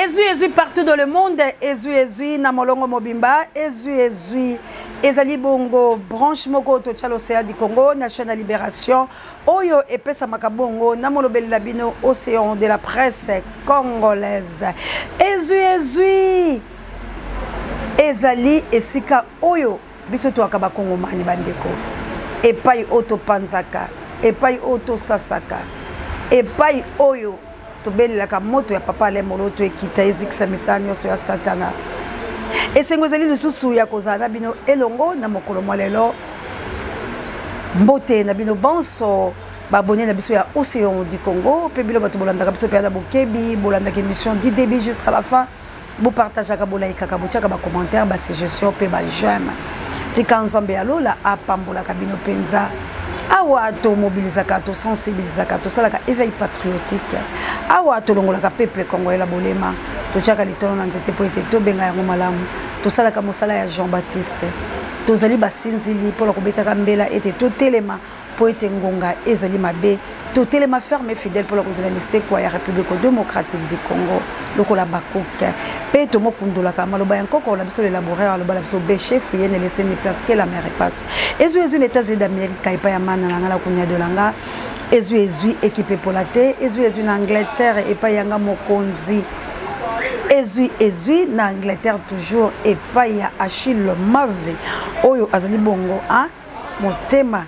Ezui partout dans le monde. Ezui Namolongo Mobimba. Ezui Ezali Bongo branche moko to l'océan du Congo, National Libération. Oyo epesa makabongo namolobeli labino océan de la presse congolaise. Ezui Ezali esika oyo biso to akaba Congo mani bandeko. Epai oto panzaka, epai oto sasaka, epai oyo to belaka moto ya papa le moloto ekita ezikisa misani oso ya satana. Esengo ezali lisusu ya kozana bino elongo na mokolo mwalelo mbote na bino bonso babonné na biso ya Océan du Congo pe bilo bato bolandaka biso pe na bokebi bolandaka émission du début jusqu'à la fin bo partageaka bolaika botiaka ba commentaire ba suggestion pe ba j'aime tika nzambe alola apambolaka bino penza awa to mobilisaka to sensibilisaka to salaka éveil patriotique awa to longolaka peuple congolais la bolema to chaka litono na nzete po ete to benga yango malamu to salaka mosala ya Jean-Baptiste to zali basinzili po la kobetaka mbela ete to telema po ete ngonga ezali mabe to telema ferme fidèle po la kozela lisekwa ya République démocratique du Congo lokola bakoke pe to mokundolaka maloba yankoko la biso élaborer aloba la biso be chef yene laisser ni place que la mer passe ezui les États-Unis d'Amérique epa ya mana na ngala kunya de langa ezui équipé pour la terre ezui na Angleterre epa yanga mokonzi ezui na Angleterre toujours epai ya Achille Mave oyo azali bongo motema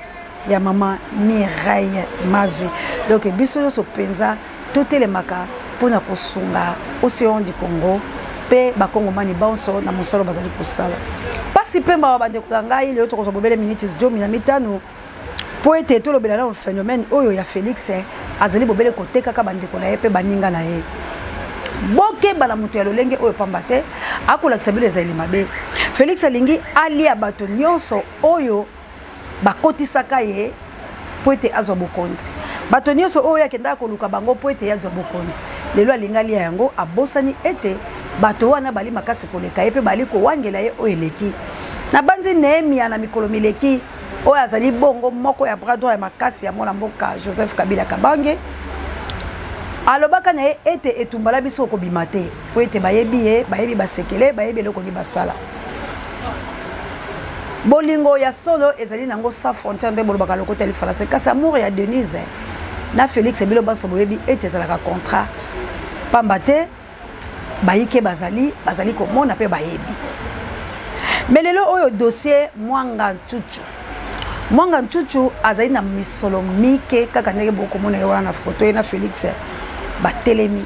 ya mama Mireille Mave donc biso yo so penza totelemaka pona kosunga Océan du Congo pe bakongomani bonso na mosalo bazali kosala pasi pemba bande ngai leo to bobele minutes 2 mitano po ete to lobela na phénomène oyo ya Félix azali bobele koteka ka bande ko na ye pe baninga na ye boke bala mutu ya lolenge oyo pambate akolakisa bile ezali mabe Félix alingi alia bato nyonso oyo bakotisaka ye po ete azwa bokonzi bato nyonso oyo akenda koluka bango po ete azwa bokonzi lelo alinga lia yango abosani ete bato wana bali makasi koleka ye pe bali kowangela ye oyo eleki na banzi Nehemia na mikolo mileki oyo azali bongo moko ya bras droit ya makasi ya mwana mboka Joseph Kabila Kabange alobaka na ye ete etumbala biso kobima te po ete bayebi basekele bayebi eloko ni basala bolingo ya solo ezali nango sans frontière nde bolobaka lokota lifalase kasi amour ya Denise na Félix ebilo baso boyebi ete ezalaka contrat pamba te bayike bazali komona pe bayebi mais lelo oyo dossier Mwanga Nchuchu azali na misolo mike kaka ndenge bokomona ye wana na photo ye na Félix batelemi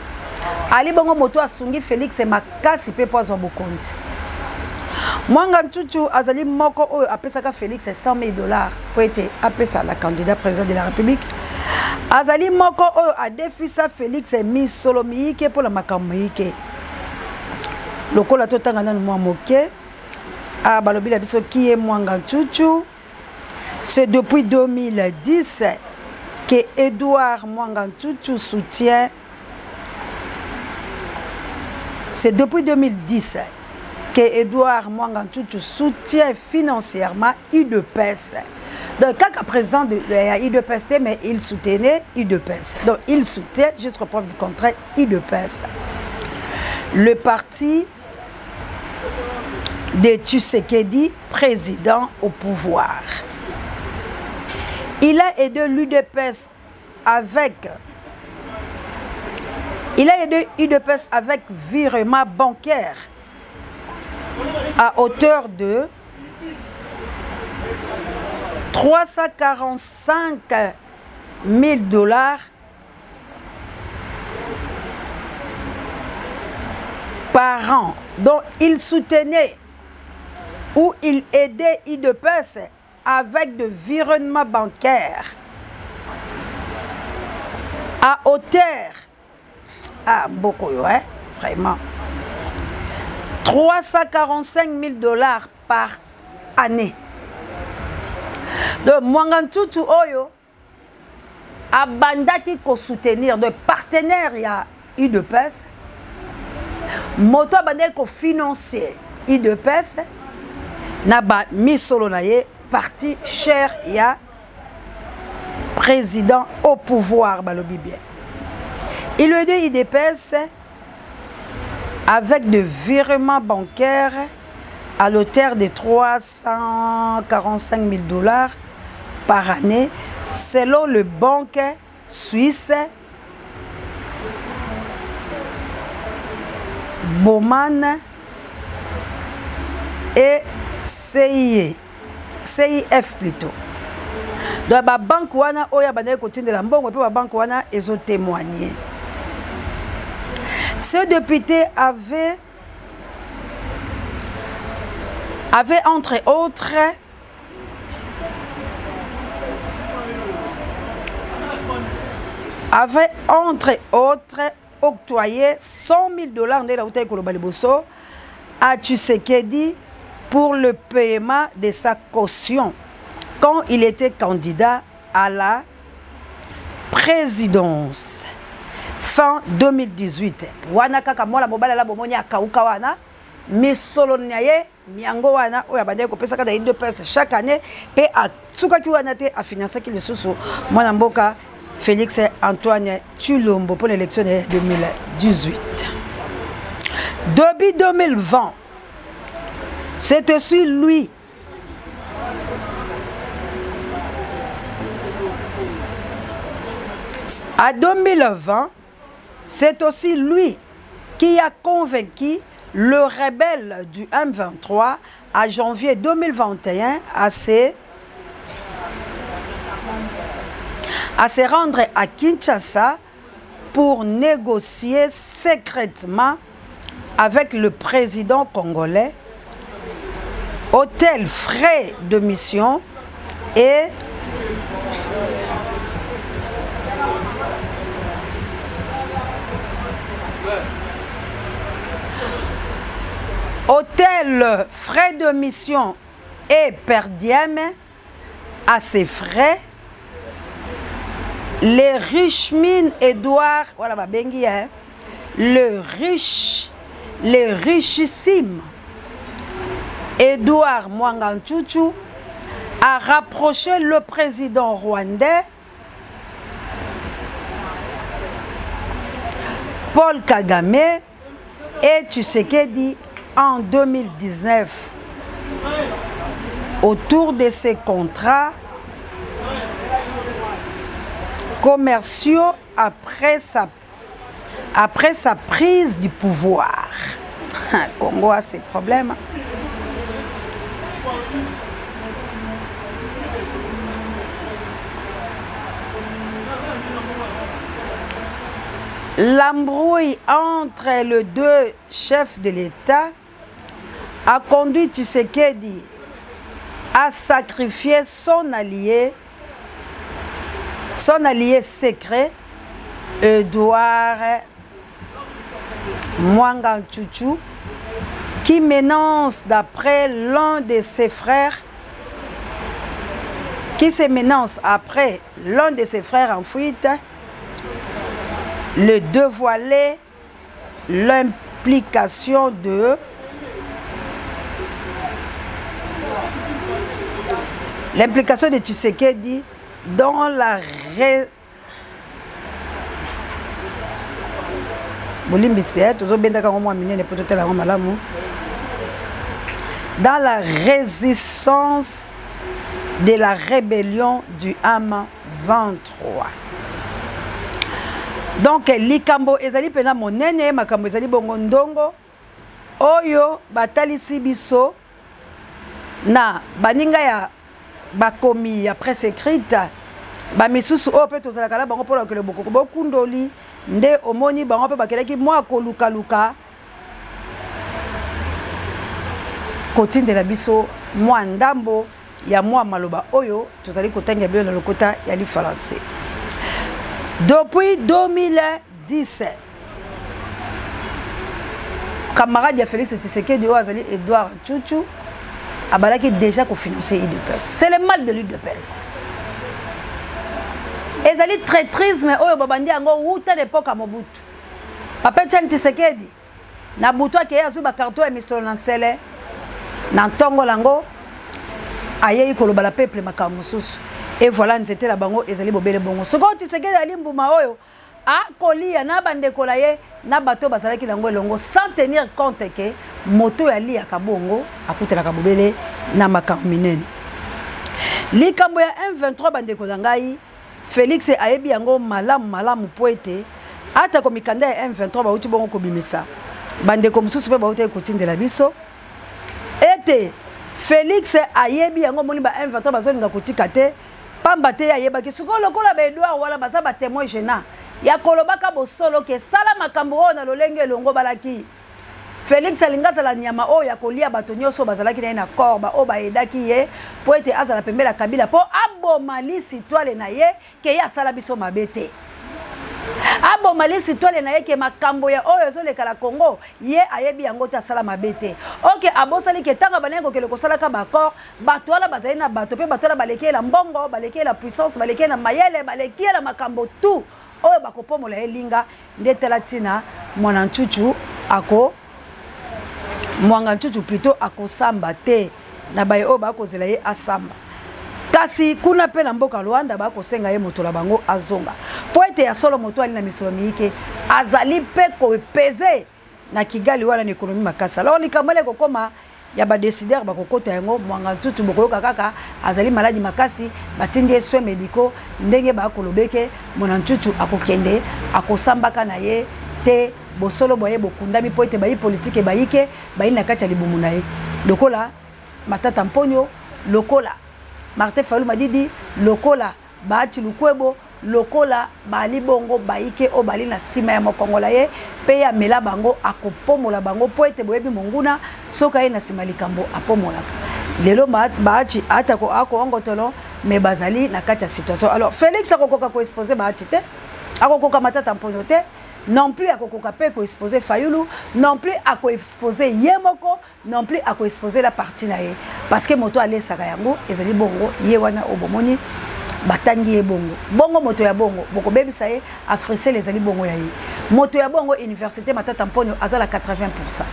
ali bongo moto asungi Félix makasi pe po azwa bokonzi Mwanga Nchuchu azali moko oyo apesaka Félix $100,000 po ete apesa la candidat président de la République azali moko oyo adefisa Félix misolo mike po la makambo yike lokola totanga nanu mwa moke balobi la biso qui est Mwanga Nchuchu. C'est depuis 2010 que Edouard Mwanga Nchuchu soutient. C'est depuis 2010 que Edouard Mwanga Nchuchu soutient financièrement UDPS. Donc, quand président de UDPS, mais il soutenait UDPS. Donc, il soutient, jusqu'au preuve du contraire, UDPS. Le parti de Tshisekedi, président au pouvoir. Il a aidé l'UDPS avec virement bancaire à hauteur de $345,000 par an. Donc il soutenait ou il aidait UDPS avec de virements bancaires à hauteur beaucoup vraiment $345,000 par année. Donc Mwanga Nchuchu oyo abandaki ko soutenir de partenaires ya UDPS moto abandaki ko financer UDPS na ba misolo na ye parti cher ya président au pouvoir balobi bien. Il lui dit UDPS avec de virements bancaires à l'auteur de 345 000 $ par année, selon le banque suisse Baumann et CIF plutôt. Donc la banque wana oya banaye kotinde la mbongo pe la banque wana ezo témoigner. Ce député avait entre autres octroyé 100 000 $ de la hauteur Kolobaliboso à Tshisekedi pour le paiement de sa caution quand il était candidat à la présidence fin 2018. Wana kaka mola mobala la bomoni akauka wana misolo nyaye miango wana oya bande ko pesa ka da 2 pièces chaque année pe atsuka ki wana te a financer ki lisusu mwana mboka Félix Antoine Tshilombo pour l'élection de 2018. Depuis 2020, c'est aussi lui à 2020, c'est aussi lui qui a convaincu le rebelle du M23 à janvier 2021 à se rendre à Kinshasa pour négocier secrètement avec le président congolais, hôtel, frais de mission et hôtel, frais de mission et per diem à ses frais. Les riches mines Edouard, voilà bah bengi hein, le richissime Edouard Mwanganchuchu a rapproché le président rwandais Paul Kagame et Tshisekedi en 2019 autour de ces contrats commerciaux après sa prise du pouvoir. Congo a ses problèmes. L'embrouille entre les deux chefs de l'État a conduit Tshisekedi à sacrifier son allié secret, Edouard Mwanganchuchu, qui menace d'après l'un de ses frères, en fuite, le dévoiler l'implication de Tshisekedi dans la résistance de la rébellion du M23. Donc likambo ezali pena monene makambo ezali bongo ndongo oyo batalisi biso na baninga ya bakomi ya presse écrite ba misusu o pe tozala kala bango pour que le bokoko bokundoli nde omoni bango pe bakelaki mwa koluka luka kotindela biso mwa ndambo ya mwa maloba oyo tozali kotenga bien na lokota ya li français. Depuis 2010, camarade de Félix Tshisekedi Oazali Edouard Tchouchou a déjà financé l'UDPS. C'est le mal de l'UDPS. Et ça traîtrisme oyo babandi yango wuta l'époque à Mobutu. Papa Tchan Tshisekedi na butu ke azu ba carton emission na sele na ntongo lango ayeyi koloba la peuple makambo susu. Et voilà, c'était la bango ezali bobele bongo. Ce que Tshisekedi ali mbuma oyo akolia na bandeko la ye na bato bazalaki nango elongo sans tenir compte que moto ya liaka bongo akutelaka bobele na makambo minene. Likambo ya M23 bandeko na ngai Félix ayebi yango malamu po ete ata ko mikanda ya M23 bauti bongo kobimisa bandeko mosusu pe bauti kotindela biso ete Félix ayebi yango moni ba M23 bazolinga kotika te pamba te ayebaki siko lokola ba Edouard wala baza ba témoin gênant ya kolobaka bosolo ke sala makambo oyo na lolenge elongo balaki Félix alinga zala nyama oyo ya kolia bato nyonso bazalaki na ye na korba oyo bayedaki ye po ete azala pembela Kabila po abomali sitwale na ye ke ye asala biso mabe te abomali sitwale na ye ke makambo ya oyo ezoleka na Congo ye ayebi yango te asala mabe te oke abosali ke tanga banengo kele kosalaka bakor bato wana bazali na bato pe bato wana baleki la mbongo baleki la puissance baleki na mayele baleki la makambo tout oyo bakopomola ye linga ndetela tina mwana nchuchu ako mwanga nchuchu plutôt akosamba te na baye oyo bakozela ye asamba kasi kuna pe na mboka Rwanda bakosenga ye moto la bango azonga po ete ya solo moto ali na misolo miike azali pe kopeze na Kigali wana na ekonomi makasa alors likamwele kokoma ya ba décideur bakokota yango mwanga nchuchu bokoyoka kaka azali maladi makasi batindi soins médicaux ndenge bakolobeke mwana nchuchu akokende akosambaka na ye te bosolo boye bokundami po ete bayi politique bayike bayi na kati ya libumu na ye lokola Matata Mponyo lokola Martin Fayulu Madidi lokola Bahati Lukwebo lokola bali bongo bayike o bali na sima ya mokongola ye pe ya mela bango akopomola bango po ete boyebi monguna soka ye na sima likambo apomolaka lelo Bahati atako ako ongotolo me bazali na kati ya situation alors Félix akokoka ko exposer Bahati te akokoka Matata Mponyo te non plus à ko exposer Fayulu non plus à ko exposer Yemoko non plus à ko exposer la partie nae parce que moto ale saka yango ezali bongo ye wana obomoni batangi ye bongo moto ya bongo boko bebisa ye afrisé les ali bongo ya ye moto ya bongo université Matata Mponyo azala 80%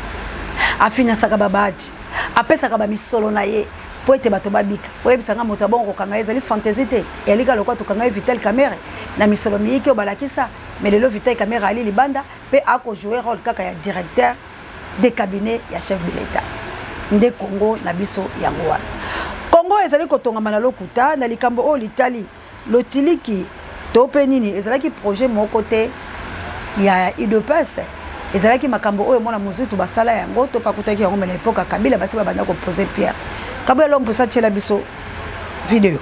afina saka Bahati apesa ka ba misolo na ye po ete bato babika po yebisa nga moto ya bongo kokanga ezali fantaisie te elika lokwa to kanga Vital Kamerhe na misolo miyiki obalakisa mais le Vital Kamerhe ali libanda pe ako jouer rôle kaka ya directeur des cabinets ya chef de l'État nde Congo na biso yango wana Congo ezali kotongama na lokuta na likambo o litali lotiliki to pe nini ezalaki projet moko te ya IDPS ezalaki makambo oyo mona muzitu basala yango to pakutaki yango na epoka Kabila basi babanda ko poser pierre Kabila l'homme pour ça tchela biso vidéo.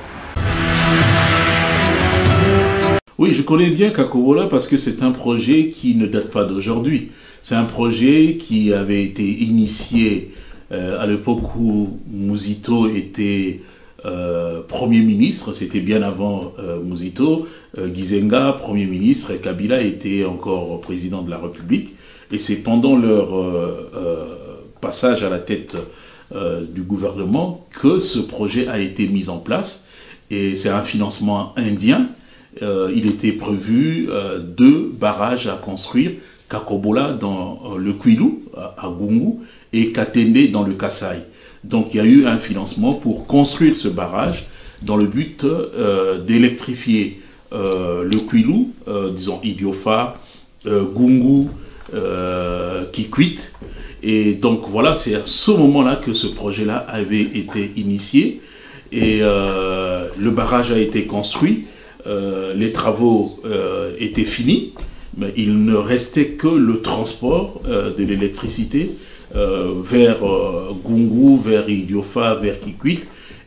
Oui, je connais bien Kakobola parce que c'est un projet qui ne date pas d'aujourd'hui. C'est un projet qui avait été initié à l'époque où Muzito était Premier ministre, c'était bien avant Muzito, Gizenga, Premier ministre, et Kabila était encore président de la République. Et c'est pendant leur passage à la tête du gouvernement que ce projet a été mis en place. Et c'est un financement indien. Il était prévu 2 barrages à construire, Kakobola dans le Kwilu, à Gungu, et Katende dans le Kasaï. Donc il y a eu un financement pour construire ce barrage dans le but d'électrifier le Kwilu, disons Idiofa, Gungu, Kikwit. Et donc voilà, c'est à ce moment-là que ce projet-là avait été initié. Et le barrage a été construit. Les travaux étaient finis, mais il ne restait que le transport de l'électricité vers Gungu, vers Idiofa, vers Kikwit.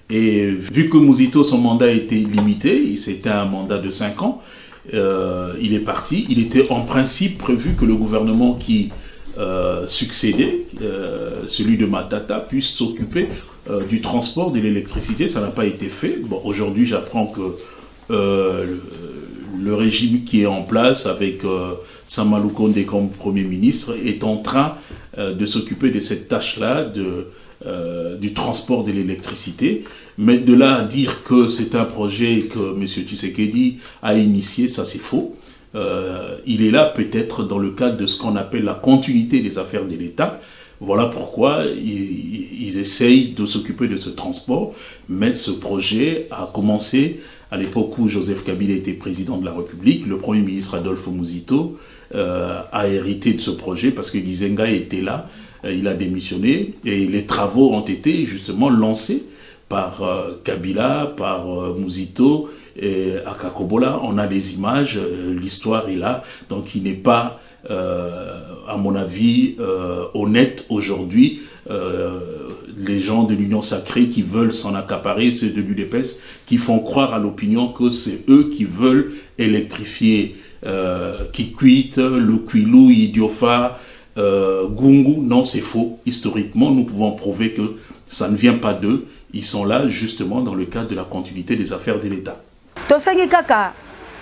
Et vu que Muzito, son mandat était limité, c'était un mandat de 5 ans, il est parti. Il était en principe prévu que le gouvernement qui succédait, celui de Matata, puisse s'occuper du transport de l'électricité. Ça n'a pas été fait. Bon, aujourd'hui, j'apprends que le régime qui est en place avec Sama Lukonde comme Premier ministre est en train de s'occuper de cette tâche-là du transport de l'électricité. Mais de là à dire que c'est un projet que M. Tshisekedi a initié, ça c'est faux. Il est là peut-être dans le cadre de ce qu'on appelle la continuité des affaires de l'État. Voilà pourquoi ils essayent de s'occuper de ce transport, mais ce projet a commencé à l'époque où Joseph Kabila était président de la République, le Premier ministre Adolphe Muzito a hérité de ce projet parce que Gizenga était là, il a démissionné et les travaux ont été justement lancés par Kabila, par Muzito et à Kakobola. On a les images, l'histoire est là, donc il n'est pas, à mon avis, honnête aujourd'hui. Les gens de l'Union Sacrée qui veulent s'en accaparer, ceux de l'UDPS, qui font croire à l'opinion que c'est eux qui veulent électrifier Kikwit, Lukwilou, Idiofa, Gungu. Non, c'est faux. Historiquement, nous pouvons prouver que ça ne vient pas d'eux. Ils sont là justement dans le cadre de la continuité des affaires de l'État. Tosengi kaka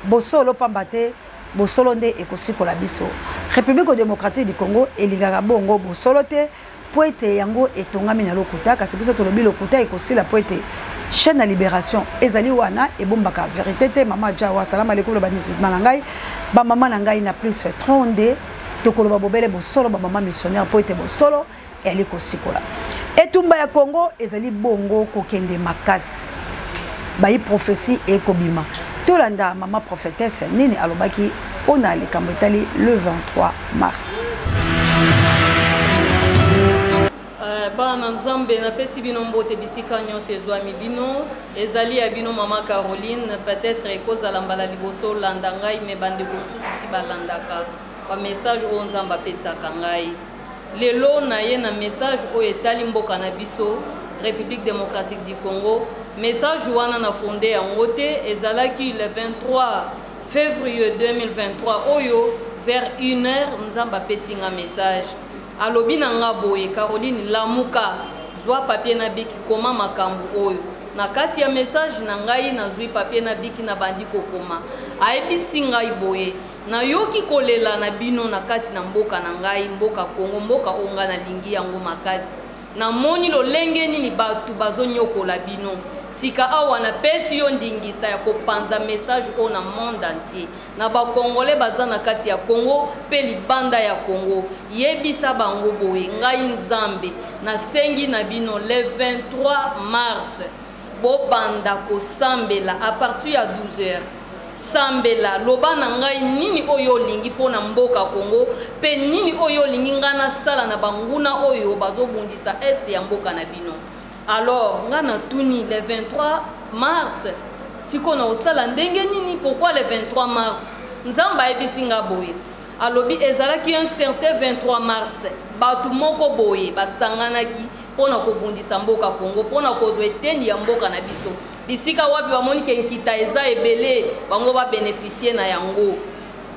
bosolo pambate bosolo nde ekosikola biso. République démocratique du Congo elingaka bongo bosolo te po ete yango etongami na lokuta kasi biso tolobi lokuta ekosila po ete chaîne de libération ezali wana ebombaka vérité te mama jawa salam alaikum le banisi manangai ba mama nangai na plus 30 tokoloba bobele bosolo ba mama missionnaire po ete bosolo eli kosikola etumba ya Congo ezali bongo kokende makasi bayi prophétie ekobima tolanda mama prophétesse nini alobaki ona likambo etali le 23 mars. Bana Nzambe na pesi bino mbote bisika nyonso ezwami bino ezali ya bino mama Caroline peut-être ekozala mbala liboso olanda ngai me bandeko mosusu si balandaka ba message oyo Nzambe apesaka ngai lelo na ye na message oyo etali mboka na biso République démocratique du Congo message wana na fondé yango te ezalaki le 23 février 2023 oyo vers 1h Nzambe apesi nga message alobi na nga boye Caroline lamuka zwa papier na biki koma makambo oyo na kati ya message na ngai nazwi papier na biki na bandi kokoma ayebisi ngai boye na yoki kolela na bino na kati na mboka na ngai mboka Congo mboka onga na lingi yango makasi na moni lolenge nini batu bazonyokola bino sika awa na pesi yo ndingisa ya kopanza message o na monde entier na ba Congolais baza na kati ya Congo pe libanda ya Congo yebisa bango boye ngai Nzambe na sengi na bino le 23 mars bo banda ko sambela à partir ya 12h sambela loba na ngai nini oyo lingi pona mboka Congo pe nini oyo lingi ngana sala na banguna oyo bazobundisa est ya mboka na bino. Alors, on a tuni le 23 mars. Si on a aussi la nini, pourquoi le 23 mars? Nzamba ebisinga boye. Alobi ezala ki un certain 23 mars. Batu moko boye basangana ki pona ko bundisa mboka Congo, pona ko zo etendi ya mboka na biso. Bisika wapi ba moni ke nkita eza ebele, bango ba bénéficier na yango.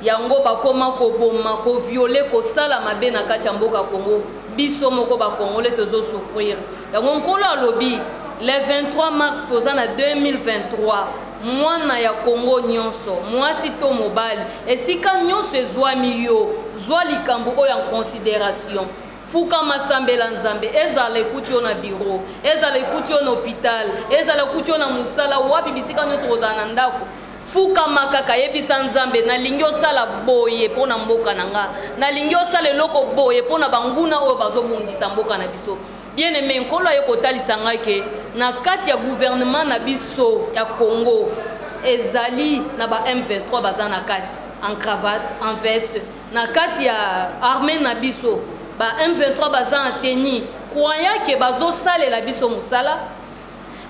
Yango bakoma ko boma ko violer ko sala mabe na kati ya mboka Congo. Biso moko ba Congolais tozo souffrir. Yango nkolo alobi le 23 mars tozana 2023 mwana ya Congo nyonso mwasi to mobali esika nyonso ezwami yo zwa likambo oyo en considération fuka masambela Nzambe ezala ekuti yo na bureau ezala ekuti yo na hôpital ezala ekuti yo na musala wapi bisika nyonso kozala na ndako fuka makaka yebisa Nzambe nalingi osala boye pona mboka nanga nalingi osala eloko boye pona banguna oyo bazobundisa mboka na biso. Bien aimé nkolo ayeko talisa ngai ke na kati ya gouvernement na biso ya Congo ezali na ba M23 baza na kati en cravate en veste na kati ya armée na biso ba M23 baza en tenue croyant ke bazo salela biso musala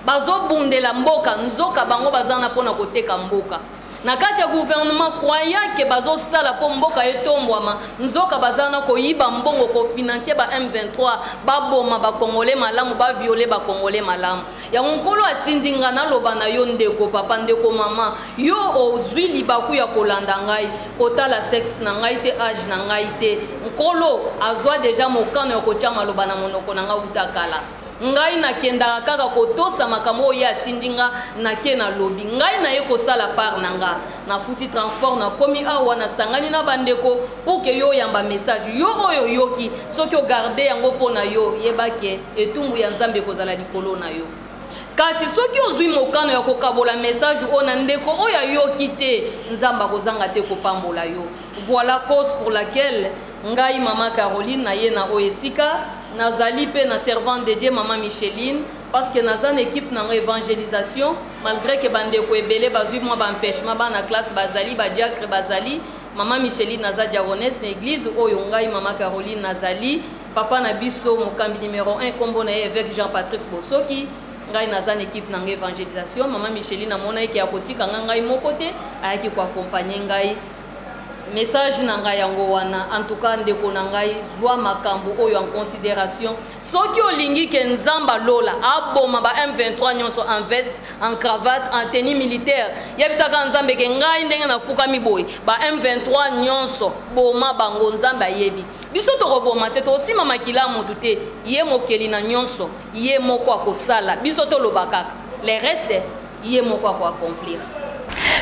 bazo bundela mboka nzoka bango baza na pona koteka mboka na kati ya gouvernement croyant ke bazo sala po mboka etombwama nzoka bazana ko yiba mbongo ko financer ba M23 ba boma ba Congolais malamu ba violer ba Congolais malamu ya nkolo atindinga na loba na yo ndeko papa ndeko mama yo ozwi libaku ya kolanda ngai kotala sexe na ngai te âge na ngai te nkolo azwa déjà mokano ya kotia maloba na monoko na nga utakala ngai na kenda kaka kotosa makambo ya tindinga na ke na lobi ngai na ye kosala part nanga na futi transport na komi awa na sangani na bandeko pour que yo yamba message yo oyo yoki soki o garder yango pona yo yebake etumbu ya Nzambe kozala likolo na yo kasi soki ozwi mokano ya kokabola message ona ndeko oyo yoki te Nzamba kozanga te kopambola yo. Voilà cause pour laquelle ngai mama Caroline na ye na oesika nazali pe na servante de Dieu mama Micheline parce que dans une équipe dans l'évangélisation, malgré que bande ko ebele bazui moi empêchement ba na classe bazali ba diacre bazali, maman Micheline naza diaconesse na église oyo ngai maman Caroline nazali, papa na biso mokambi numéro 1 kombo na évêque Jean-Patrice Bosoki, ngai naza équipe na évangélisation, maman Micheline na mona ki akotika ngai mokote ayaki ko accompagner ngai. Message nanga yango wana en tout cas ndeko nangai zwa makambo oyo en considération soki olingi ke nzamba lola aboma ba M23 nyonso en veste en cravate en tenue militaire yebisaka nzambe ke ngai ndenge na fuka miboy ba M23 nyonso boma bango nzamba yebi biso to roboma te to sima makila mutu te ye mokeli na nyonso ye moko akosala biso to lobaka les restes ye moko akoaccomplir.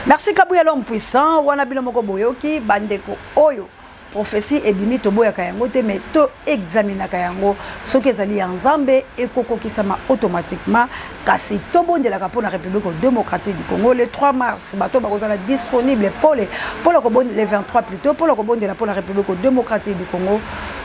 Merci Kabouya l'homme puissant, wana bino moko boyoki bandeko oyo prophétie et bimi to boya kayango te mais to examiner kayango soki ezali ya nzambe ekokokisama automatiquement kasi to bondelaka pour la République démocratique du Congo le 3 mars bato bakozala disponible pour le 23 plutôt pour le kobondela pour la République démocratique du Congo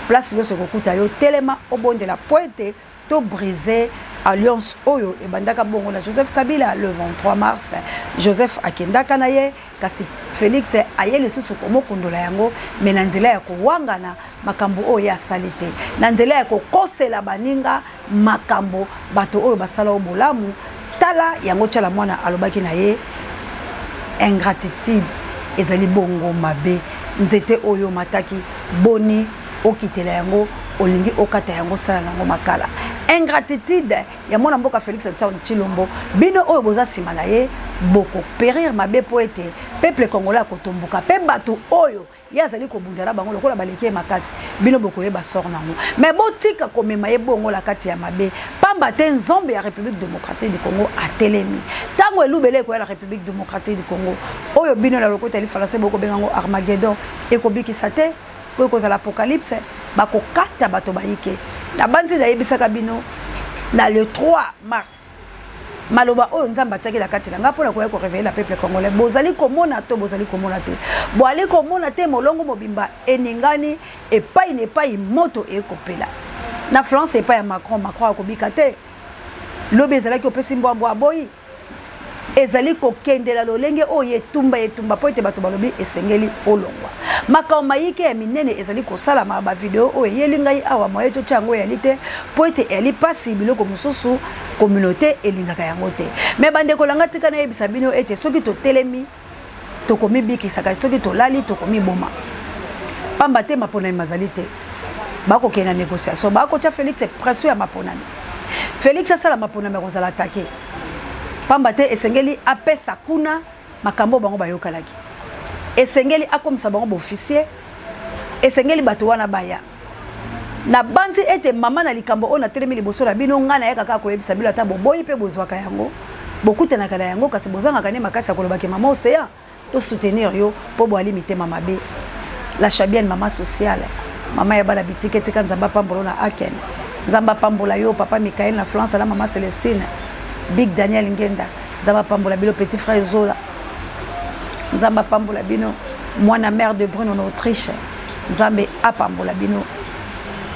place yo sekokuta yo telema obondela poete to briser alliance oyo et bandaka bongo na Joseph Kabila le 23 mars Joseph akenda kanaye kasi Félix ayele susu komo kondola yango mais na nzela ya kowangana makambo oyo ya salite na nzela ya kokosela baninga makambo bato oyo basala obolamu tala yango tala mwana alobaki na ye ingratitude ezali bongo mabe nzete oyo mataki boni okitela yango olingi okata yango sala nango makala ingratitude ya mwana mboka Félix Tshilombo bino oyo boza sima na ye boko périr mabe poete peuple congolais kotomboka pe bato oyo yazali ko bundara bango lokola baleki makasi bino boko yeba sort nango mais botika komema ye bongo la kati ya mabe pamba te nzambe ya République démocratique du Congo atelemi tango elubele ko ya la République démocratique du Congo oyo bino la lokota li français boko bengango Armageddon ekobikisa te ko koza l'apocalypse bako kata bato bayike na banzi na yebisaka bino na le 3 mars maloba oyo nzamba tshaki la kati nga pona ko réveiller la peuple congolais bozali komona to bozali komona te boali komona te molongo mobimba eningani epai ne pai moto ekopela na France epai ya Macron akobika te lobe ezalaki opesi mbwambwa boyi ezali kokendela lolenge oyo etumba po ete bato balobi esengeli olongwa makao mayike ya minene ezali kosalama ba video oyo eyeli ngai awa moye to tyango eyali te po ete eli pasi biloko mosusu communauté elingaka yango te me bandeko langa tika na yebisa bino ete soki totelemi tokomibikisaka soki tolali tokomiboma pamba te maponani mazali te bakokenda négociation bakotya Félix pression ya maponani Félix asala maponani akozala atake pamba te esengeli apesa kuna makambo bango bayokalaki esengeli akomisa bango officier esengeli bato wana baya na banzi ete mama na likambo ona telemi liboso na bino ngana yaka kaka koyebisa bilo ata boboyi pe bozwaka yango bokutanaka na yango kasi bozangaka ne makasi akolobaki mama océan to soutenir yo po boali mitema mabe la chabienne mama sociale mama ya bala bitike tika nzamba pambola na Aken nzamba pambola yo papa Michael na France la mama Celestine Big Daniel Ngenda nzamba pambola bilo petit frère Zola nzamba pambola bino mwana mère de Bruno en Autriche nzambe apambola bino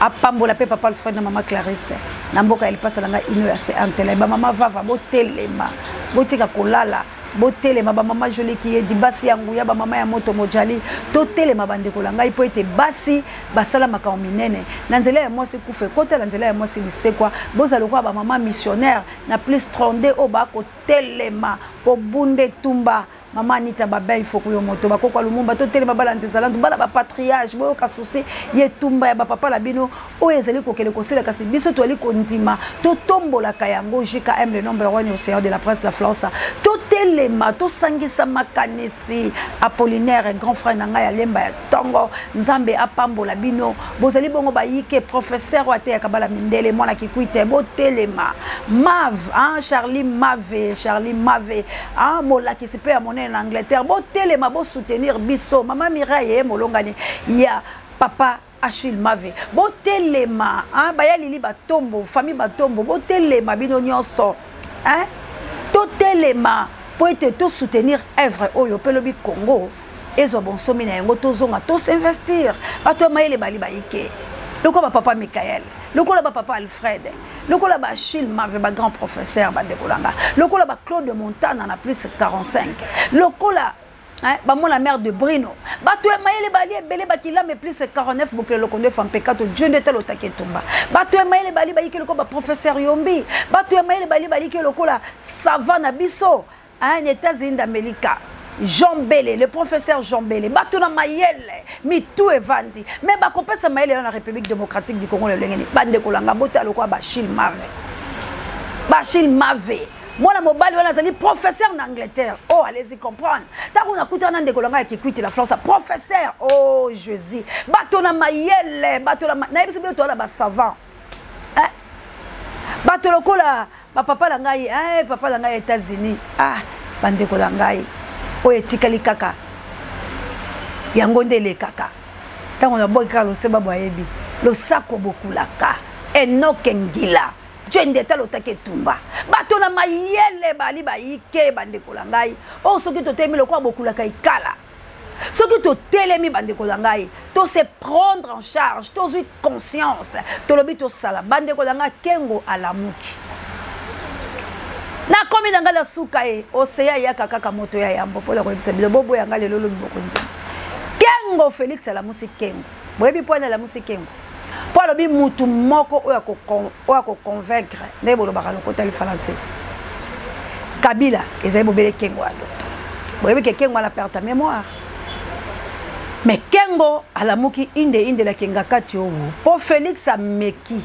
apambola pe papa le frère de maman Clarisse na mboka elle passe langa ino ya se antela ba mama vava botelema botika kolala botelema ba mama jolie qui est dibasi yangu ya ba mama ya moto mojali to telema bandeko langa ipo ete basi basala makao minene na nzela ya mwasi kufe kota na nzela ya mwasi lisekwa bozalo kwa ba mama missionnaire na plus 32 o ba ko telema ko bunde tumba Maman Anita Baba il faut que yo moto bakoko lumumba to tele babala nzezalandu bala ba patriarche boyo ka souci ye tumba ya ba papa la bino o ezali ko kele ko sela kasi biso to ali ko ndima to tombola kayango JKM le nombre 1 au Océan de la presse la France to telema to sangisa makanisi Apollinaire grand frère nanga ya lemba ya tongo nzambe apambola bino bozali bongo ba yike professeur wa te ya kabala mindele mwana kikuite bo telema Mav hein Charlie Mave hein mola qui se peut à en Angleterre bo telema bo soutenir biso mama Mireille molongani ya papa Achille Mave bo telema hein baya lili batombo famille batombo bo telema bino nyonso hein to telema po ete to soutenir œuvre oyo pelobi Congo ezo bonsomi na yango to zonga to s'investir bato mayele bali bayike lokola papa Michael, lokola papa Alfred, lokola Achille Mave, grand professeur bandekolanga, lokola Claude Montana na plus 45, lokola la mère de Bruno, bato mayele bali ebele bakila mais plus 49 boucle lokondo fampekato Dieu de tel otaketumba, bato mayele bali bayike lokola professeur Yombi, bato mayele bali bayike lokola Savana Bisso, en États-Unis d'Amérique. Jean Bélé, le professeur Jean Bélé, Batona Mayele, Mitou et Vandi, mais Bakopesa Mayele dans la République démocratique du Congo, le Lengeni, Bande Kolanga, Bota Lokwa, Bachil Mave. Bachil Mave. Moi, la mobile, on a dit professeur en Angleterre. Oh, allez-y comprendre. Tant qu'on a écouté un an de Kolanga qui quitte la France, professeur. Oh, Jésus. Batona Mayele, Batona Mayele, c'est bien toi là, savant. Batoloko là, papa Langaï, papa Langaï États-Unis. Ah, Bande Kolangaï. Oye tikali kaka yango ndele kaka tango na boka lo seba boyebi lo sako bokulaka Enoke Ngila jende talo taketumba bato na mayele bali bayike bande kolangai o soki to temi lo kwa bokulaka ikala soki to telemi bande kolangai to se prendre en charge to zui conscience to lobi to sala bande kolanga kengo alamuki na komi na ngala suka oseya ya kaka moto ya yambo pola ko ebisa bobo ya ngale lolo bokonzi Kengo Félix la musique Kengo boyebi point la musique Kengo po lobi mutu moko oya ko convaincre ne bolo bakalo ko tel français Kabila ezai bobele Kengo alo boyebi ke Kengo la perte ta mémoire mais Kengo alamuki inde la kenga kati owo po Félix ameki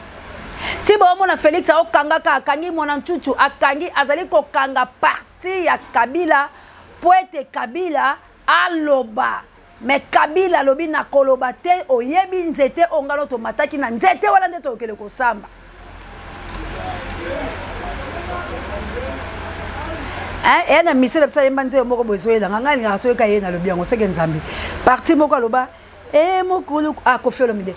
Tibo mona Félix a okanga ka akangi mona ntutu akangi azali ko kanga parti ya Kabila poete Kabila aloba mais Kabila lobi na koloba te oyebi nzete ongalo to mataki na nzete wala ndeto okele ko samba na misela psa yemba nze moko bozoye na nganga nga so ka yena lobi yango seke nzambi parti moko aloba mukulu Koffi Olomide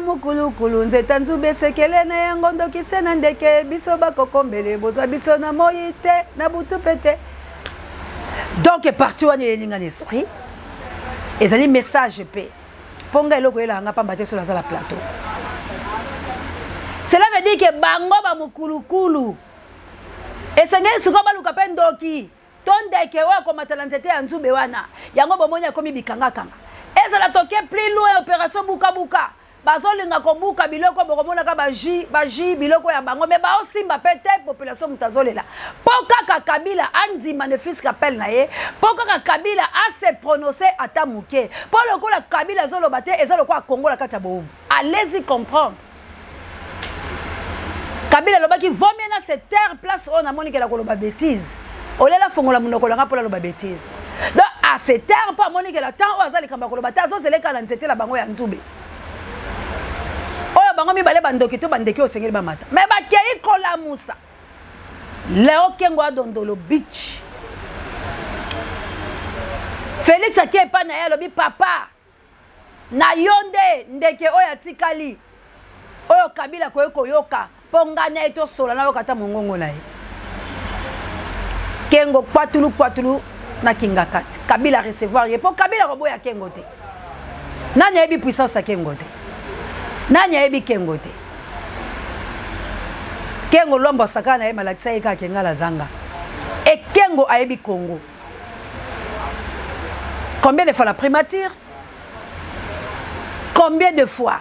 mukulu nzeta nzube sekele na yango ndokise na ndeke biso bakokombele boza biso na moyi te na butu pete donc parti wana yelinga na esprit ezali message pe ponga eloko elanga pamba te sur la plateau cela veut dire que bango ba mukulukulu esengeli siko baluka pe ndoki tondeke wa komatala nzete ya nzube wana yango bomonya komi bikanga kanga ezala toke plus loin opération buka buka bazolinga kobuka biloko bokomona ka baji biloko ya bango mais ba osimba peut-être population mutazolela poka Kabila andima ne fils qu'appelle na ye poka Kabila a se prononcer ata muke po lokola Kabila zoloba te ezalo kwa Congo la kati ya bobu allez-y comprendre Kabila lobaki vaut mieux na cette terre place on a moni que la koloba bêtise olela fongola munoko langa pola loba bêtise donc à cette terre pas moni que la temps azali kamba koloba ta zo zeleka na nzete la bango ya nzube oyo bango mi bale bandoki to bandeki osengeli bamata mais bakei kola musa Léo Kengo adondolo beach Félix akie pa na ye lobi papa na yonde ndeke oyo atikali oyo Kabila koyoka ponga na eto sola na yokata mongongo na ye Kengo kwatulu na kinga kati Kabila recevoir ye po Kabila koboya Kengo te nani yebi puissance ya Kengo te nani yebi Kengo te Kengo lombo saka na ye malakisa ye ka kenga la zanga et Kengo ayebi Congo combien de fois la primature combien de fois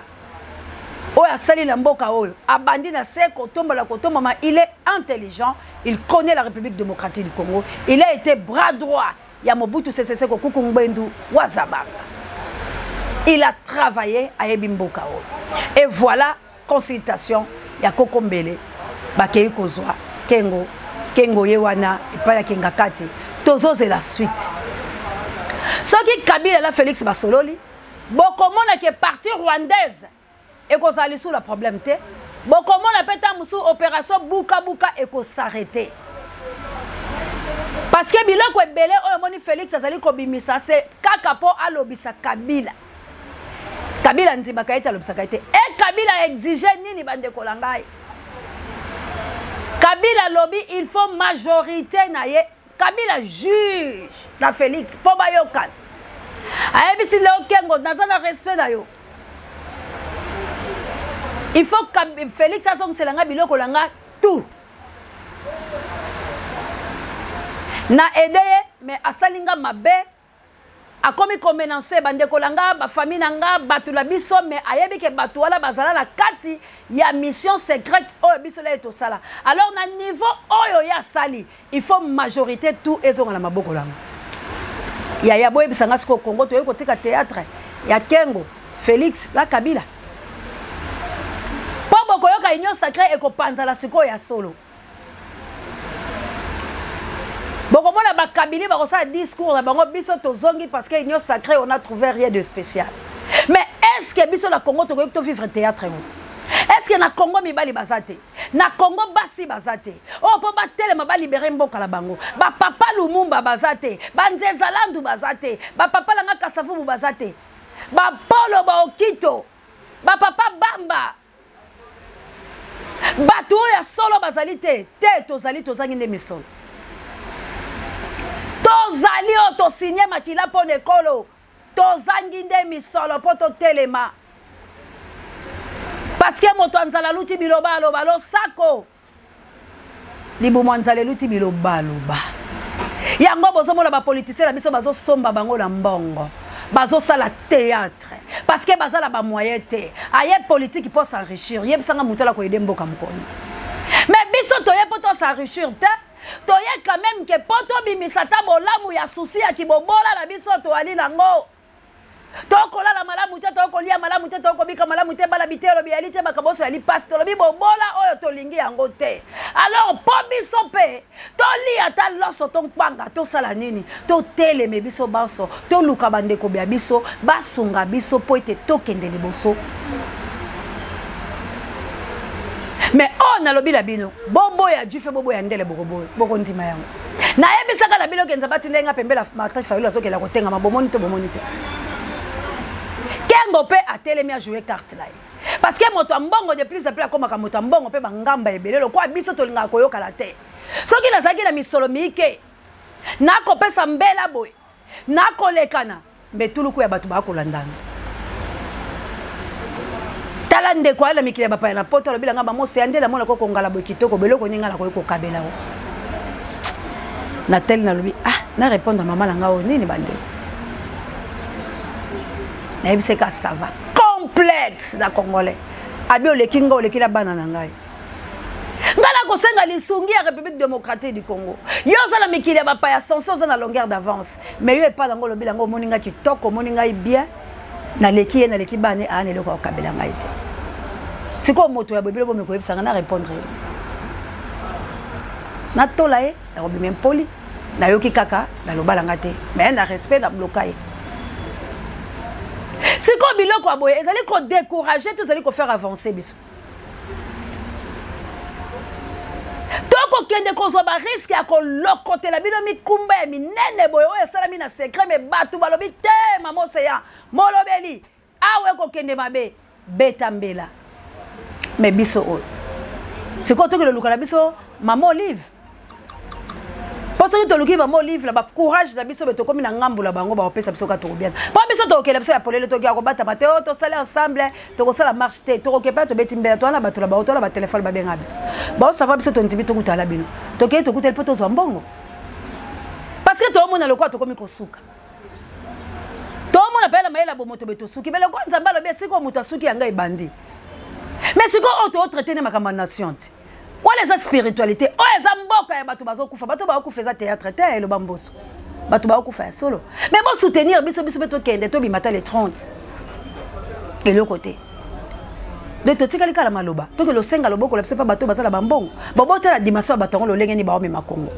oya sali na mboka oyo abandi na se kotombola kotomama il est intelligent il connaît la République démocratique du Congo il a été bras droit ya Mobutu Sese Seko Kuku Ngbendu Wazabanga il a travaillé à Ebimboka et voilà consultation ya Kokombele bakei kozwa Kengo yewana ipala kengakati tozo c'est la suite soki Kabila la Félix Basololi bokomona ke parti rwandaise et qu'on s'allie sous le problème te bokomona peta musu opération buka et qu'on s'arrêter parce que biloko ebele oyo moni Félix azali kobimisa c'est kaka po alobisa Kabila nzima kaita alobisa kaite et Kabila exige nini bande kolangai Kabila lobby il faut majorité na ye Kabila juge na Félix po bayokan ayebisi Léo Kengo naza na respect na yo Il faut que Félix Asong Selanga biloko langa tout. Na aidé mais asalinga mabe a komi komenanse bandeko langa ba famille nanga batu la biso mais ayebi ke batu wala bazala la kati ya mission secrète oyo biso la eto sala. Alors na niveau oyo ya sali, il faut majorité tout ezonga na maboko langa. Ya boye bisanga siko Congo to yeko tika théâtre ya Kengo Félix la Kabila. Po boko yoka union sacrée eko panzala siko ya solo. Boko mona ba Kabila ba kosa discours na bango biso to zongi parce que union sacrée on a trouvé rien de spécial. Mais est-ce que biso la Congo to yeko vivre théâtre? Est-ce que na Congo mibali bazate? Na Congo basi bazate? Oh po ba telema ba libérer mboka la bango. Ba papa Lumumba bazate, ba Nzezalandu bazate, ba papa langa Kasavubu bazate. Ba Polo ba Okito, ba papa Bamba. Ba to ya solo bazalité, te tozali tozangi nde misolo. Tozali o to signer makila po nekolo. Tozangi nde misolo po to telema. Parce que moto anzala luti biloba aloba lo sako. Libu mwanzale luti biloba aloba. Yango bozo mona ba politicien la biso bazo somba bango na mbongo. Bazo sala théâtre. Parce que bazala ba moyen te. Aye politique pour s'enrichir. Yeb sanga mutala ko edembo kamkoni. Mais biso toye poto s'enrichir te. Toye quand même que poto bimisata bolamu ya souci ya kibobola la biso to ali nango. Tokola la malamu te tokolia malamu te tokobika malamu te bala bitelo bialité bakaboso ali pasteur bi bobola oyo tolingi yango te. Alors po biso pe to li ata loso ton panga to sala nini to teleme biso baso to luka bandeko bia biso basunga biso po ete tokende liboso. Mais on a lobi la bino bobo ya jufe bobo ya ndele boko ndima yango na yebisaka la bilo kenza bati ndenga pembela mata fa ilo sokela kotenga mabomoni te bomoni te. Kengo pe a telemi a jouer carte là. Parce que moto mbongo de plus appelé comme moto mbongo pe bangamba ebele lo kwa biso to linga koyoka la te. Soki na zaki na misolo mike. Na ko pesa mbela boy. Na ko lekana mbetuluku ya batu ba ko landanga. Talande kwa la mikile ba pa na poto lo bilanga ba mo se ande la mona ko ngala boy kitoko beloko ninga la ko kabela o. Na tel na lobi na répondre maman langa o nini bande. C'est que ça va complexe na congolais abio le kingo le kila banana ngai ngala ko senga lisungi ya République démocratique du Congo yo za la mikile ba pa ya sanso za na longueur d'avance mais yo e pas ngolo bilango moninga kitoko moninga bien na leki na leki bane ane le ko kabela ngai te siko moto ya bobilo bo me ko yebisanga na répondre na tola e na obi même poli na yoki kaka na lobalanga te mais na respect na bloquer. C'est comme biloko aboye, ils allaient ko décourager, tous allaient ko faire avancer biso. Toko kende ko zo ba risque ya ko lokote la bino mi kumba mi nene boyo ya sala mi na secret mais batu balobi te mamo seya molobeli awe ko kende mabe betambela mais biso o. C'est quoi to que le lukala biso maman Olive. Parce que toluki ba mo livre la ba courage da biso beto komi na ngambu la bango ba opesa biso ka to bien. Ba biso to okela biso ya polele to ga ko bata ba te to sala ensemble to ko sala marche te to ko kepa to beti mbela to na ba to la ba to la ba téléphone ba benga biso. Ba ça va biso to ntibi to kutala bino. To ke to kutel poto zo mbongo. Parce que to mona le kwa to komi ko suka. To mona pela maela bo moto beto suki bele kwa nzamba lo be siko muta suki yanga ibandi. Mais siko auto traiter na makamba nation. Wala za spiritualité o za mboka ya bato bazokufa bato ba okufa théâtre te le bamboso bato ba okufa solo mais bon soutenir biso beto kende to bimata les 30 et le côté de to tika likala maloba to ke lo senga loboko la pas bato basala bambongo bobo te la dimension bato lo lengeni ba o mema Congo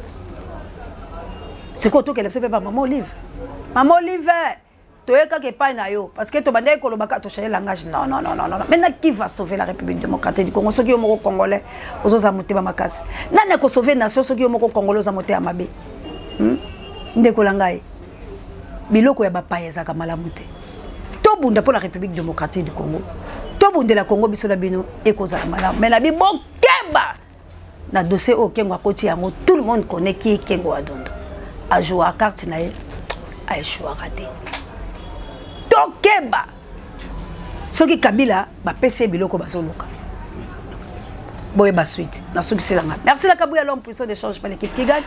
c'est quoi to ke la pas maman Olive toyeka ke pa na yo parce que to bandai ko lobaka to changer langage non maintenant qui va sauver la République démocratique du Congo ceux qui yo moko congolais ozoza motema makasi nani ko sauver nation ceux qui yo moko congolais oza motema mabe ndeko langai biloko ya bapaya ezaka malamu te to bunda pour la République démocratique du Congo to bunda la Congo biso la bino ekozala malamu mais na bi bokeba na dossier au Kengo akoti yango tout le monde connaît qui est Kengo Adondo a joué à carte na a échoué raté. Tokeba soki Kabila ba pese biloko bazoluka boyeba suite na succès langa. Merci la Kabouya l'homme puissant d'échange par l'équipe qui gagne.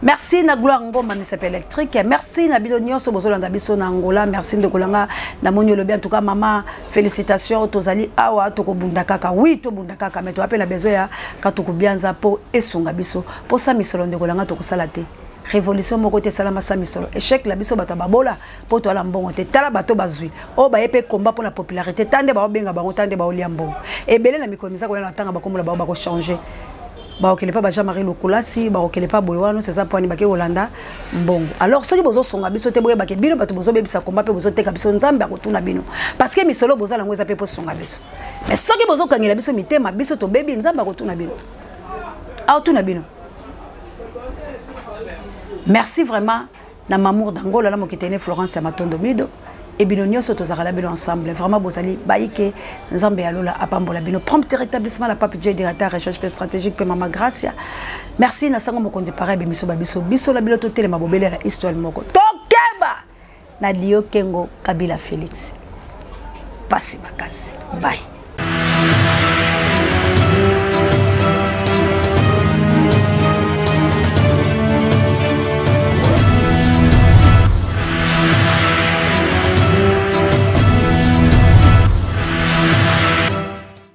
Merci na Gloire Ngoma Misepe électrique. Merci na Bidonio so bozolanda biso na Angola. Merci de kolanga na monyo lobi en tout cas maman félicitations tozali awa toko bunda kaka. Oui to bunda kaka mais to appelle la besoin ya katuku bianza po esunga biso. Po sa misolo de kolanga to kosala te. Révolution mon côté salama sa misolo. Échec la biso bata babola po to ala mbongo te tala bato bazui. O ba yepe combat pour la popularité tande ba obenga ba tande ba oliambo. E belé na mikomisa ko na tanga ba komola ba ko changer. Ba okele pas ba Jean-Marie Lokulasi, ba okele pas Boyano, c'est ça pour ni ba ke Holanda mbongo. Alors ceux qui bozo songa biso te boye ba ke bino bato bozo bebisa combat pe bozo teka biso nzambe akotuna bino. Parce que misolo boza la ngweza pe po songa biso. Mais ceux qui bozo kangela biso mitema biso to bebi nzambe akotuna bino. Akotuna bino. Merci vraiment na mamour d'Angola la mo kitene Florence Matondo Mido et binonio soto zakala bino ensemble vraiment bozali baike nzambe alola apambola bino prompt rétablissement la pape Dieu directeur recherche stratégique pe mama Gracia. Merci na sango mokonzi pareil bimiso babiso biso la bilo to tele mabobele la histoire moko tokeba na Dio Kengo Kabila Félix. Pasi makasi bye.